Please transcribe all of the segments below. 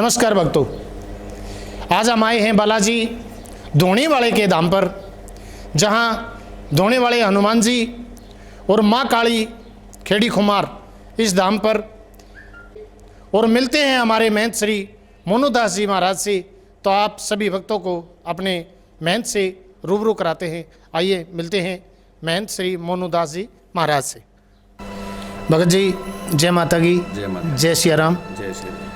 नमस्कार भक्तों, आज हम आए हैं बालाजी धोनेवाले के धाम पर, जहां धोनेवाले हनुमान जी और मां काली खेड़ी खुमार इस धाम पर, और मिलते हैं हमारे महंत श्री मोनूदास जी महाराज से। तो आप सभी भक्तों को अपने महंत से रूबरू कराते हैं। आइए मिलते हैं महंत श्री मोनूदास जी महाराज से। भगत जी जय माता की, जय माता, जय सिया राम। जय श्री राम।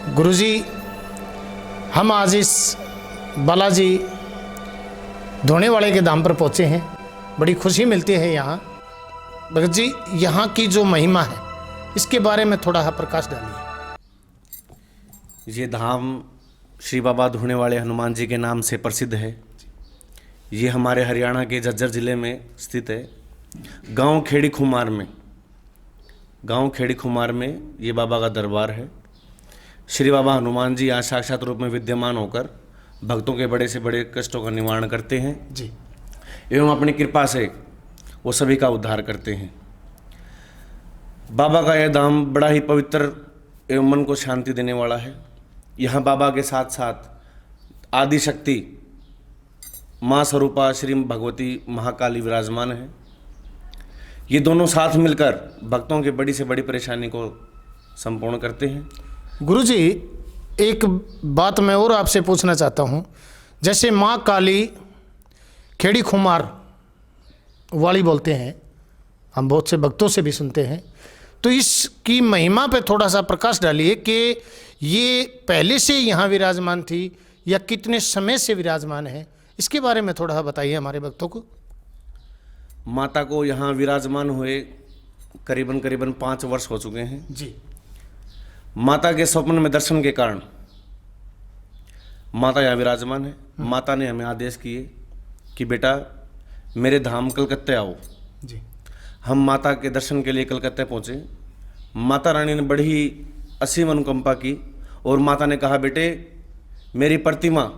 गुरुजी, हम आज इस बालाजी धोनेवाले के धाम पर पहुँचे हैं। बड़ी खुशी मिलती है यहाँ। भगत जी, यहाँ की जो महिमा है इसके बारे में थोड़ा प्रकाश डालिए। ये धाम श्री बाबा धोनेवाले हनुमान जी के नाम से प्रसिद्ध है। ये हमारे हरियाणा के झज्जर ज़िले में स्थित है। गांव खेड़ी खुमार में ये बाबा का दरबार है। श्री बाबा हनुमान जी यहाँ साक्षात रूप में विद्यमान होकर भक्तों के बड़े से बड़े कष्टों का निवारण करते हैं जी, एवं अपनी कृपा से वो सभी का उद्धार करते हैं। बाबा का यह धाम बड़ा ही पवित्र एवं मन को शांति देने वाला है। यहाँ बाबा के साथ साथ आदि शक्ति माँ स्वरूपा श्री भगवती महाकाली विराजमान है। ये दोनों साथ मिलकर भक्तों की बड़ी से बड़ी परेशानी को संपूर्ण करते हैं। गुरुजी, एक बात मैं और आपसे पूछना चाहता हूँ। जैसे माँ काली खेड़ी खुमार वाली बोलते हैं, हम बहुत से भक्तों से भी सुनते हैं, तो इसकी महिमा पे थोड़ा सा प्रकाश डालिए कि ये पहले से यहाँ विराजमान थी या कितने समय से विराजमान है, इसके बारे में थोड़ा बताइए हमारे भक्तों को। माता को यहाँ विराजमान हुए करीबन 5 वर्ष हो चुके हैं जी। माता के स्वप्न में दर्शन के कारण माता यहाँ विराजमान है। माता ने हमें आदेश किए कि बेटा मेरे धाम कलकत्ते आओ। जी। हम माता के दर्शन के लिए कलकत्ते पहुँचे। माता रानी ने बड़ी ही असीम अनुकंपा की और माता ने कहा, बेटे मेरी प्रतिमा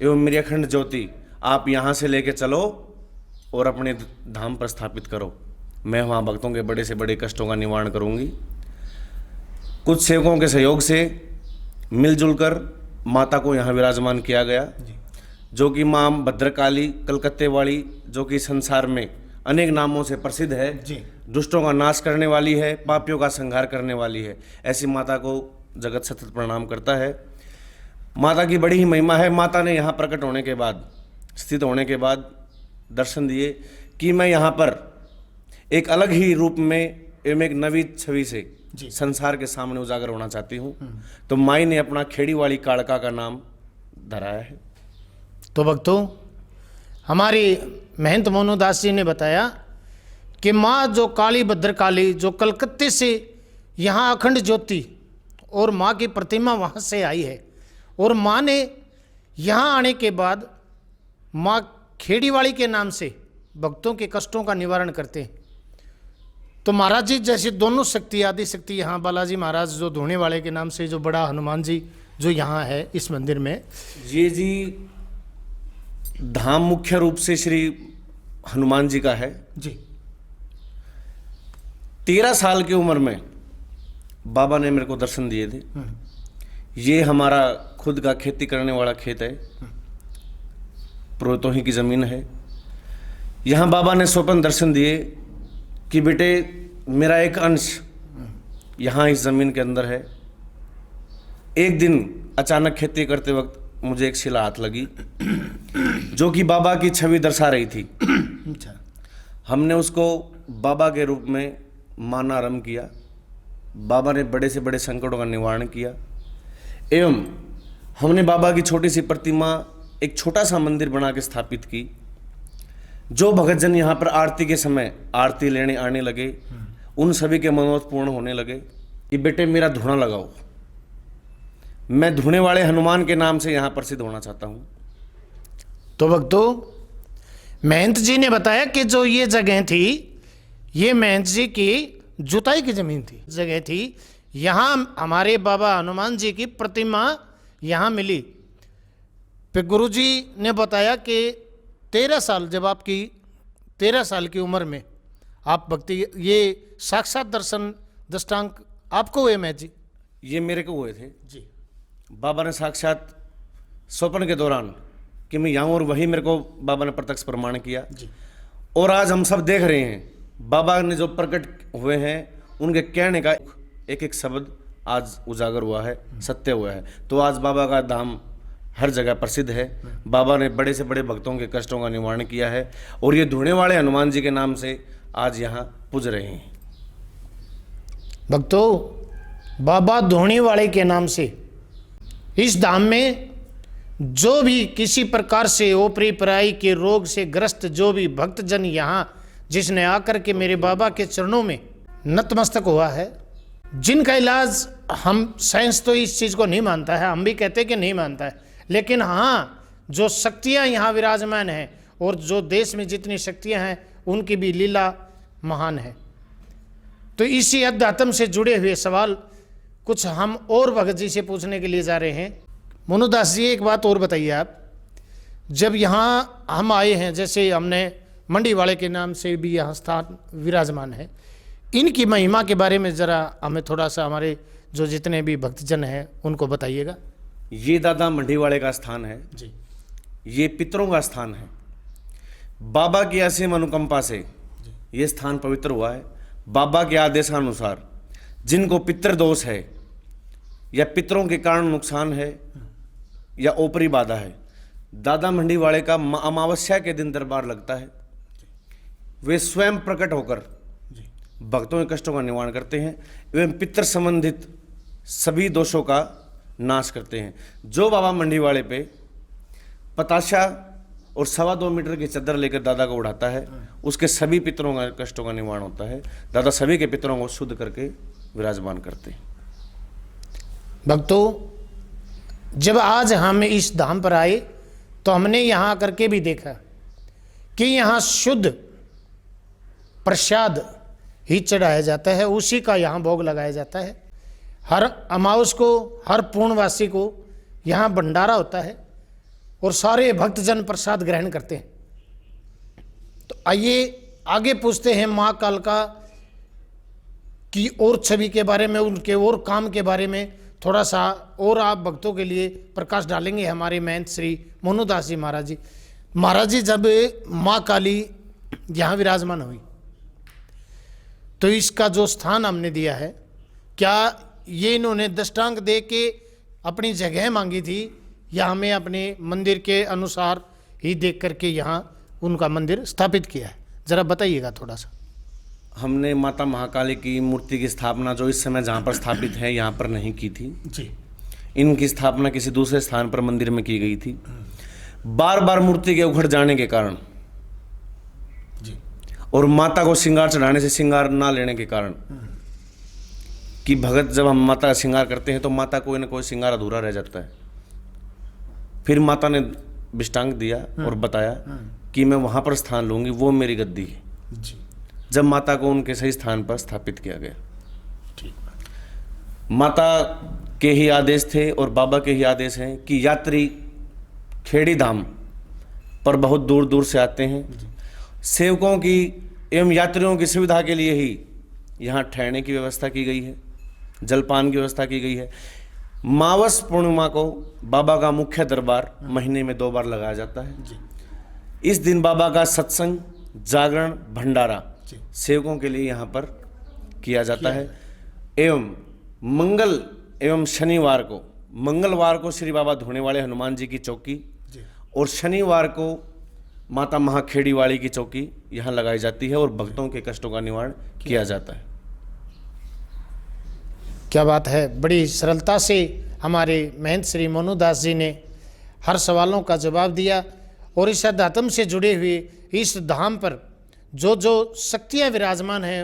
एवं मेरी अखंड ज्योति आप यहाँ से लेके चलो और अपने धाम पर स्थापित करो। मैं वहाँ भक्तों के बड़े से बड़े कष्टों का निवारण करूँगी। कुछ सेवकों के सहयोग से मिलजुल कर माता को यहाँ विराजमान किया गया, जो कि माँ भद्रकाली कलकत्ते वाली, जो कि संसार में अनेक नामों से प्रसिद्ध है। दुष्टों का नाश करने वाली है, पापियों का संहार करने वाली है। ऐसी माता को जगत सतत प्रणाम करता है। माता की बड़ी ही महिमा है। माता ने यहाँ प्रकट होने के बाद, स्थित होने के बाद दर्शन दिए कि मैं यहाँ पर एक अलग ही रूप में एवं एक नवी छवि से संसार के सामने उजागर होना चाहती हूँ। तो माई ने अपना खेड़ीवाली काड़का का नाम धराया है। तो भक्तों, हमारी महंत मोनूदास जी ने बताया कि माँ जो काली भद्रकाली, जो कलकत्ते से यहाँ अखंड ज्योति और माँ की प्रतिमा वहाँ से आई है, और माँ ने यहाँ आने के बाद माँ खेड़ीवाली के नाम से भक्तों के कष्टों का निवारण करते हैं। तो महाराज जी, जैसे दोनों शक्ति, आदि शक्ति यहाँ बालाजी महाराज जो धोनेवाले के नाम से, जो बड़ा हनुमान जी जो यहाँ है इस मंदिर में, ये जी धाम मुख्य रूप से श्री हनुमान जी का है जी। 13 साल की उम्र में बाबा ने मेरे को दर्शन दिए थे। ये हमारा खुद का खेती करने वाला खेत है, पुरोहितों ही की ज़मीन है। यहाँ बाबा ने स्वप्न दर्शन दिए कि बेटे मेरा एक अंश यहाँ इस ज़मीन के अंदर है। एक दिन अचानक खेती करते वक्त मुझे एक शिला हाथ लगी, जो कि बाबा की छवि दर्शा रही थी। हमने उसको बाबा के रूप में मानना आरंभ किया। बाबा ने बड़े से बड़े संकटों का निवारण किया एवं हमने बाबा की छोटी सी प्रतिमा, एक छोटा सा मंदिर बना के स्थापित की। जो भगतजन यहाँ पर आरती के समय आरती लेने आने लगे, उन सभी के मनोरथ पूर्ण होने लगे कि बेटे मेरा धुना लगाओ, मैं धोनेवाले हनुमान के नाम से यहाँ प्रसिद्ध होना चाहता हूँ। तो भक्तों, महंत जी ने बताया कि जो ये जगह थी, ये महंत जी की जुताई की जमीन थी, जगह थी। यहाँ हमारे बाबा हनुमान जी की प्रतिमा यहाँ मिली। फिर गुरु जी ने बताया कि 13 साल, जब आपकी 13 साल की उम्र में आप भक्ति, ये साक्षात दर्शन दृष्टांत आपको हुए महंत जी? ये मेरे को हुए थे जी। बाबा ने साक्षात स्वप्न के दौरान कि मैं यहाँ और वही मेरे को बाबा ने प्रत्यक्ष प्रमाण किया। और आज हम सब देख रहे हैं बाबा ने जो प्रकट हुए हैं उनके कहने का एक एक शब्द आज उजागर हुआ है, सत्य हुआ है। तो आज बाबा का धाम हर जगह प्रसिद्ध है। बाबा ने बड़े से बड़े भक्तों के कष्टों का निवारण किया है और ये धुने वाले हनुमान जी के नाम से आज यहाँ पूज रहे हैं। भक्तों, बाबा धोनी वाले के नाम से इस धाम में जो भी किसी प्रकार से ओपरी पराई के रोग से ग्रस्त जो भी भक्तजन यहाँ जिसने आकर के मेरे बाबा के चरणों में नतमस्तक हुआ है, जिनका इलाज हम साइंस तो इस चीज़ को नहीं मानता है, हम भी कहते कि नहीं मानता है, लेकिन हाँ जो शक्तियाँ यहाँ विराजमान हैं और जो देश में जितनी शक्तियाँ हैं उनकी भी लीला महान है। तो इसी अध्यात्म से जुड़े हुए सवाल कुछ हम और भगत जी से पूछने के लिए जा रहे हैं। मोनूदास जी, एक बात और बताइए आप, जब यहाँ हम आए हैं, जैसे हमने मंडी वाले के नाम से भी यहाँ स्थान विराजमान है, इनकी महिमा के बारे में ज़रा हमें थोड़ा सा हमारे जो जितने भी भक्तजन हैं उनको बताइएगा। ये दादा मंडी वाले का स्थान है जी, ये पितरों का स्थान है। बाबा की असीम अनुकंपा से ये स्थान पवित्र हुआ है। बाबा के आदेशानुसार जिनको पितृ दोष है या पितरों के कारण नुकसान है या ओपरी बाधा है, दादा मंडी वाले का अमावस्या के दिन दरबार लगता है। वे स्वयं प्रकट होकर भक्तों के कष्टों का निवारण करते हैं एवं पितृ संबंधित सभी दोषों का नाश करते हैं। जो बाबा मंडी वाले पे पताशा और 2.25 मीटर की चादर लेकर दादा को उड़ाता है, उसके सभी पितरों का कष्टों का निवारण होता है। दादा सभी के पितरों को शुद्ध करके विराजमान करते हैं। भक्तों, जब आज हम इस धाम पर आए तो हमने यहाँ करके भी देखा कि यहाँ शुद्ध प्रसाद ही चढ़ाया जाता है, उसी का यहाँ भोग लगाया जाता है। हर अमावस को, हर पूर्णवासी को यहाँ भंडारा होता है और सारे भक्तजन प्रसाद ग्रहण करते हैं। तो आइए आगे पूछते हैं माँ कालका की और छवि के बारे में, उनके और काम के बारे में थोड़ा सा और आप भक्तों के लिए प्रकाश डालेंगे हमारे महंत श्री मोनूदास जी महाराज जी। महाराज जी, जब माँ काली यहाँ विराजमान हुई तो इसका जो स्थान हमने दिया है, क्या ये इन्होंने दृष्टांत दे के अपनी जगह मांगी थी या हमें अपने मंदिर के अनुसार ही देख करके यहाँ उनका मंदिर स्थापित किया है? जरा बताइएगा थोड़ा सा। हमने माता महाकाली की मूर्ति की स्थापना जो इस समय जहाँ पर स्थापित है यहाँ पर नहीं की थी जी। इनकी स्थापना किसी दूसरे स्थान पर मंदिर में की गई थी। बार बार मूर्ति के उखड़ जाने के कारण जी, और माता को श्रृंगार चढ़ाने से श्रृंगार ना लेने के कारण कि भगत जब हम माता का श्रृंगार करते हैं तो माता कोई ना कोई श्रृंगार अधूरा रह जाता है। फिर माता ने विष्टांग दिया और बताया कि मैं वहाँ पर स्थान लूँगी, वो मेरी गद्दी है। जी, जब माता को उनके सही स्थान पर स्थापित किया गया। ठीक। माता के ही आदेश थे और बाबा के ही आदेश हैं कि यात्री खेड़ी धाम पर बहुत दूर दूर से आते हैं। सेवकों की एवं यात्रियों की सुविधा के लिए ही यहाँ ठहरने की व्यवस्था की गई है, जलपान की व्यवस्था की गई है। मावस पूर्णिमा को बाबा का मुख्य दरबार महीने में 2 बार लगाया जाता है। इस दिन बाबा का सत्संग, जागरण, भंडारा सेवकों के लिए यहाँ पर किया जाता है। एवं मंगल एवं शनिवार को, मंगलवार को श्री बाबा धोने वाले हनुमान जी की चौकी और शनिवार को माता महाखेड़ी वाली की चौकी यहाँ लगाई जाती है और भक्तों के कष्टों का निवारण किया जाता है। क्या बात है, बड़ी सरलता से हमारे महंत श्री मोनूदास जी ने हर सवालों का जवाब दिया और इस अध्यात्म से जुड़े हुए इस धाम पर जो जो शक्तियाँ विराजमान हैं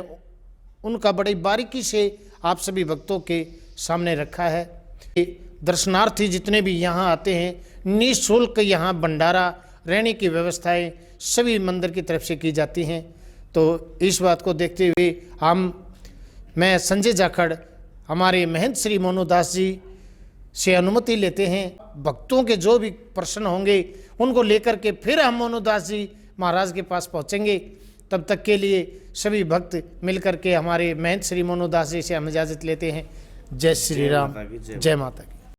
उनका बड़ी बारीकी से आप सभी भक्तों के सामने रखा है। दर्शनार्थी जितने भी यहाँ आते हैं निःशुल्क यहाँ भंडारा, रहने की व्यवस्थाएं सभी मंदिर की तरफ से की जाती हैं। तो इस बात को देखते हुए मैं संजय जाखड़ हमारे महंत श्री मोनूदास जी से अनुमति लेते हैं। भक्तों के जो भी प्रश्न होंगे उनको लेकर के फिर हम मोनूदास जी महाराज के पास पहुँचेंगे। तब तक के लिए सभी भक्त मिलकर के हमारे महंत श्री मोनूदास जी से हम इजाज़त लेते हैं। जय श्री राम, जय माता की।